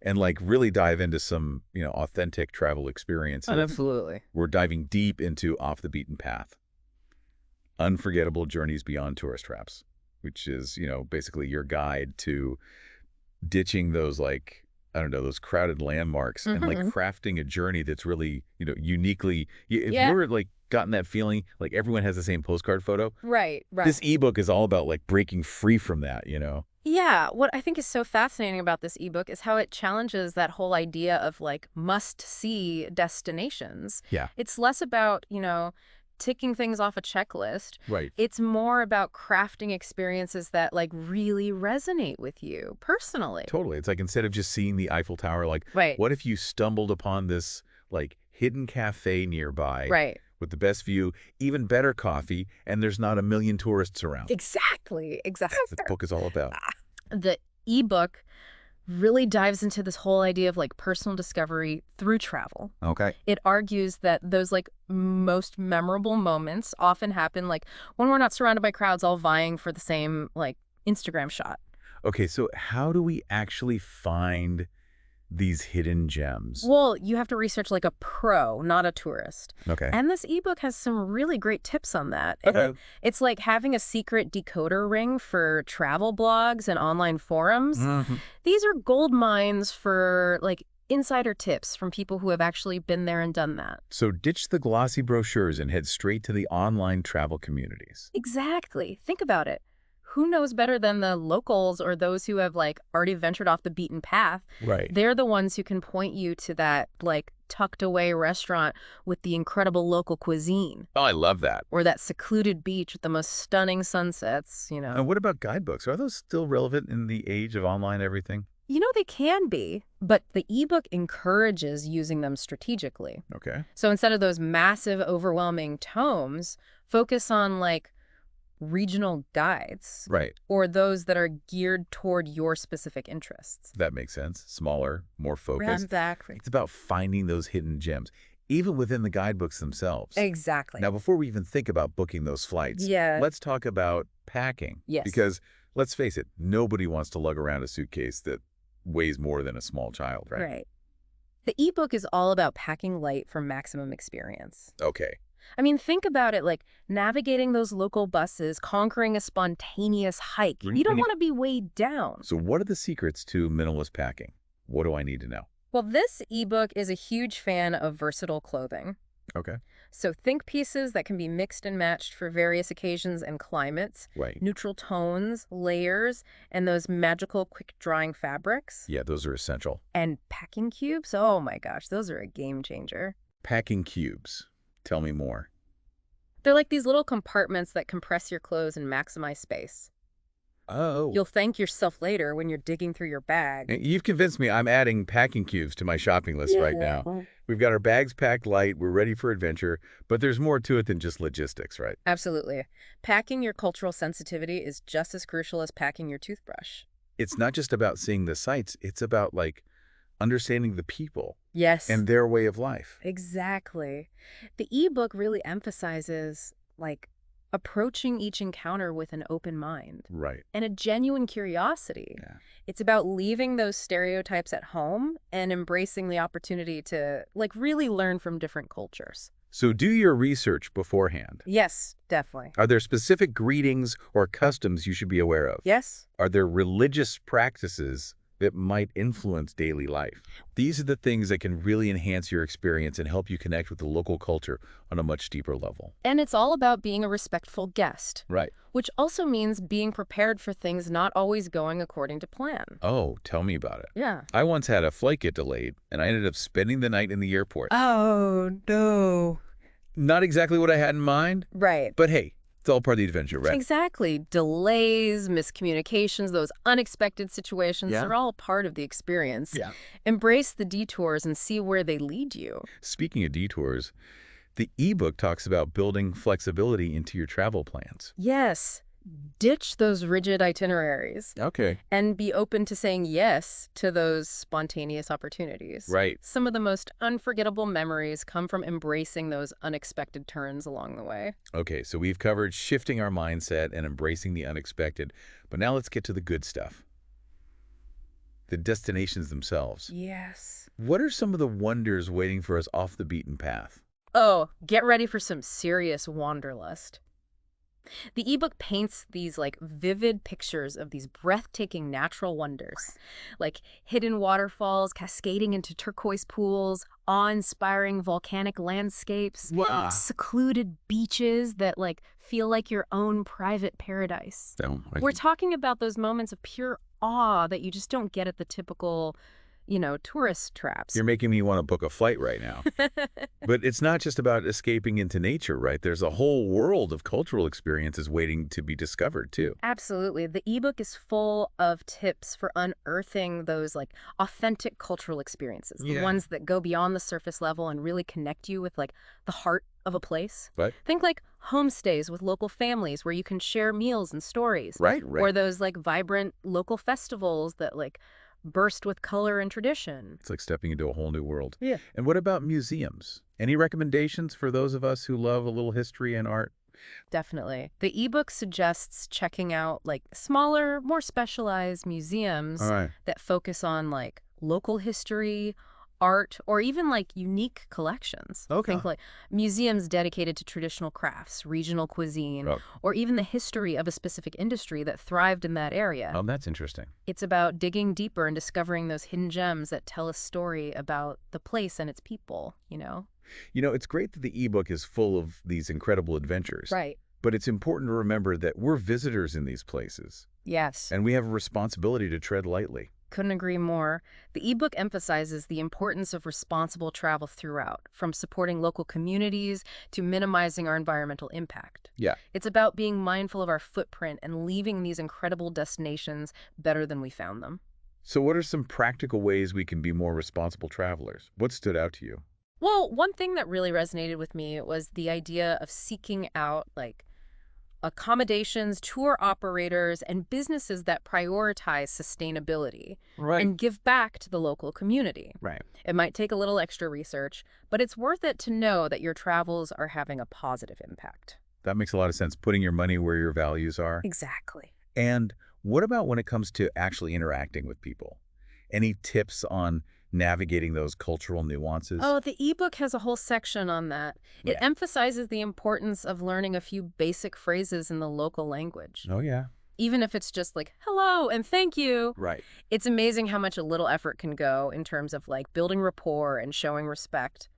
and like really dive into some, authentic travel experiences. Absolutely. We're diving deep into Off the Beaten Path, Unforgettable Journeys Beyond Tourist Traps, which is, basically your guide to ditching those like, I don't know, those crowded landmarks and like crafting a journey that's really, uniquely, if Yeah. you're like gotten that feeling, like everyone has the same postcard photo, Right, right. this ebook is all about like breaking free from that. Yeah, what I think is so fascinating about this ebook is how it challenges that whole idea of like must-see destinations. Yeah. It's less about, ticking things off a checklist. Right. It's more about crafting experiences that like really resonate with you personally. Totally. It's like instead of just seeing the Eiffel Tower, like Right. what if you stumbled upon this like hidden cafe nearby Right. with the best view, even better coffee, and there's not a million tourists around. Exactly. That's what the book is all about. The ebook really dives into this whole idea of like personal discovery through travel. Okay. It argues that those like most memorable moments often happen like when we're not surrounded by crowds all vying for the same like Instagram shot. Okay, so how do we actually find these hidden gems? Well, you have to research like a pro, not a tourist. Okay. And this ebook has some really great tips on that. Okay. It's like having a secret decoder ring for travel blogs and online forums. These are gold mines for like insider tips from people who have actually been there and done that. So ditch the glossy brochures and head straight to the online travel communities. Exactly. Think about it. Who knows better than the locals or those who have like already ventured off the beaten path? Right. They're the ones who can point you to that like tucked away restaurant with the incredible local cuisine. Oh, I love that. Or that secluded beach with the most stunning sunsets, And what about guidebooks? Are those still relevant in the age of online everything? They can be, but the ebook encourages using them strategically. Okay. So instead of those massive, overwhelming tomes, focus on like regional guides. Right. Or those that are geared toward your specific interests. That makes sense. Smaller, more focused. Exactly. It's about finding those hidden gems, even within the guidebooks themselves. Exactly. Now, before we even think about booking those flights, let's talk about packing. Yes. Because let's face it, nobody wants to lug around a suitcase that weighs more than a small child, right? Right. The ebook is all about packing light for maximum experience. Okay. I mean, think about it, like navigating those local buses, conquering a spontaneous hike. You don't want to be weighed down. So what are the secrets to minimalist packing? What do I need to know? Well, this ebook is a huge fan of versatile clothing. Okay. So think pieces that can be mixed and matched for various occasions and climates. Right. Neutral tones, layers, and those magical quick-drying fabrics. Yeah, those are essential. And packing cubes? Oh my gosh, those are a game changer. Packing cubes. Tell me more. They're like these little compartments that compress your clothes and maximize space. Oh. You'll thank yourself later when you're digging through your bag. You've convinced me. I'm adding packing cubes to my shopping list right now. We've got our bags packed light. We're ready for adventure. But there's more to it than just logistics, right? Absolutely. Packing your cultural sensitivity is just as crucial as packing your toothbrush. It's not just about seeing the sights. It's about, like, understanding the people. Yes. And their way of life. Exactly. The ebook really emphasizes, like, approaching each encounter with an open mind. Right. And a genuine curiosity. Yeah. It's about leaving those stereotypes at home and embracing the opportunity to, like, really learn from different cultures. So do your research beforehand. Yes, definitely. Are there specific greetings or customs you should be aware of? Yes. Are there religious practices that might influence daily life? These are the things that can really enhance your experience and help you connect with the local culture on a much deeper level. And it's all about being a respectful guest. Right. Which also means being prepared for things not always going according to plan. Oh, tell me about it. Yeah. I once had a flight get delayed, and I ended up spending the night in the airport. Oh, no. Not exactly what I had in mind. Right. But hey, it's all part of the adventure, right? Exactly. Delays, miscommunications, those unexpected situations, they're all part of the experience. Yeah. Embrace the detours and see where they lead you. Speaking of detours, the ebook talks about building flexibility into your travel plans. Yes. Ditch those rigid itineraries. Okay. And be open to saying yes to those spontaneous opportunities. Right. Some of the most unforgettable memories come from embracing those unexpected turns along the way. Okay, so we've covered shifting our mindset and embracing the unexpected, but now let's get to the good stuff. the destinations themselves. Yes. What are some of the wonders waiting for us off the beaten path? Oh, get ready for some serious wanderlust. The ebook paints these like vivid pictures of these breathtaking natural wonders, like hidden waterfalls cascading into turquoise pools, awe-inspiring volcanic landscapes, Wow. secluded beaches that like feel like your own private paradise. Oh, We're talking about those moments of pure awe that you just don't get at the typical, tourist traps. you're making me want to book a flight right now. But it's not just about escaping into nature, right? There's a whole world of cultural experiences waiting to be discovered, too. Absolutely. The ebook is full of tips for unearthing those like authentic cultural experiences, the Yeah. ones that go beyond the surface level and really connect you with like the heart of a place. Right? Think like homestays with local families where you can share meals and stories, Right, or right. those like vibrant local festivals that like burst with color and tradition. It's like stepping into a whole new world. Yeah. And what about museums? Any recommendations for those of us who love a little history and art? Definitely. The ebook suggests checking out like smaller, more specialized All museums right. that focus on like local history, art, or even like unique collections. Okay. Think like museums dedicated to traditional crafts, regional cuisine, Oh, or even the history of a specific industry that thrived in that area. that's interesting. It's about digging deeper and discovering those hidden gems that tell a story about the place and its people. It's great that the ebook is full of these incredible adventures. Right. But it's important to remember that we're visitors in these places, Yes. and we have a responsibility to tread lightly. Couldn't agree more. The ebook emphasizes the importance of responsible travel throughout, from supporting local communities to minimizing our environmental impact. Yeah. It's about being mindful of our footprint and leaving these incredible destinations better than we found them. So what are some practical ways we can be more responsible travelers? What stood out to you? Well, one thing that really resonated with me was the idea of seeking out like accommodations, tour operators, and businesses that prioritize sustainability Right. and give back to the local community. Right. It might take a little extra research, but it's worth it to know that your travels are having a positive impact. That makes a lot of sense, putting your money where your values are. Exactly. And what about when it comes to actually interacting with people? Any tips on navigating those cultural nuances? Oh, the ebook has a whole section on that. It Yeah. emphasizes the importance of learning a few basic phrases in the local language. Oh, yeah. Even if it's just like, hello and thank you. Right. It's amazing how much a little effort can go in terms of like building rapport and showing respect.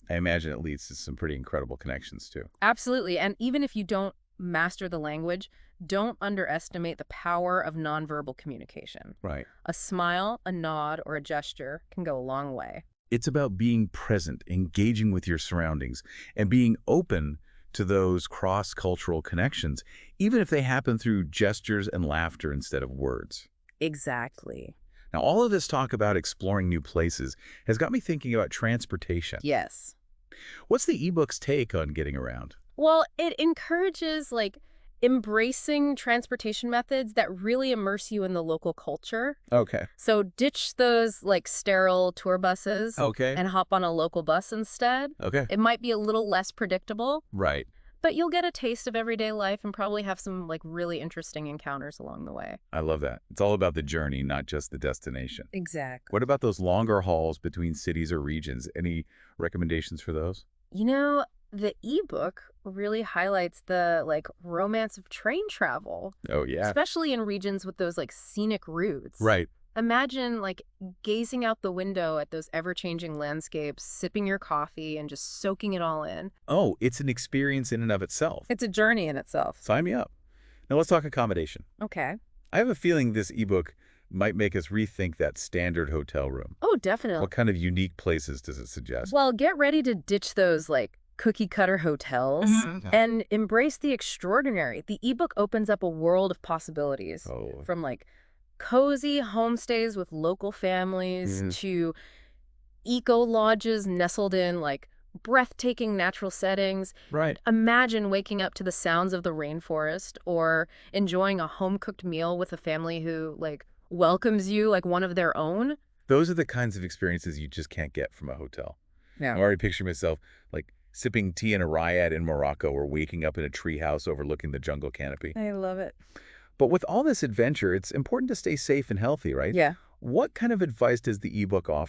I imagine it leads to some pretty incredible connections, too. Absolutely. And even if you don't master the language, don't underestimate the power of nonverbal communication. Right. A smile, a nod, or a gesture can go a long way. It's about being present, engaging with your surroundings, and being open to those cross-cultural connections, even if they happen through gestures and laughter instead of words. Exactly. Now, all of this talk about exploring new places has got me thinking about transportation. Yes. What's the ebook's take on getting around? Well, it encourages like embracing transportation methods that really immerse you in the local culture. Okay. So ditch those like sterile tour buses Okay. and hop on a local bus instead. Okay. It might be a little less predictable, Right. but you'll get a taste of everyday life and probably have some like really interesting encounters along the way. I love that. It's all about the journey, not just the destination. Exactly. What about those longer hauls between cities or regions? Any recommendations for those? The ebook really highlights the like romance of train travel, Oh, yeah. especially in regions with those like scenic routes. Right. Imagine like gazing out the window at those ever-changing landscapes, sipping your coffee and just soaking it all in. Oh, it's an experience in and of itself. It's a journey in itself. Sign me up. Now let's talk accommodation. Okay. I have a feeling this ebook might make us rethink that standard hotel room. Oh, definitely. What kind of unique places does it suggest? Well, get ready to ditch those like cookie cutter hotels and embrace the extraordinary. The ebook opens up a world of possibilities Oh, from like cozy homestays with local families to eco lodges nestled in like breathtaking natural settings. right. Imagine waking up to the sounds of the rainforest or enjoying a home-cooked meal with a family who like welcomes you like one of their own. Those are the kinds of experiences you just can't get from a hotel. Yeah. I'm already picturing myself like sipping tea in a riad in Morocco or waking up in a treehouse overlooking the jungle canopy. I love it. But with all this adventure, it's important to stay safe and healthy, right? Yeah. What kind of advice does the ebook offer?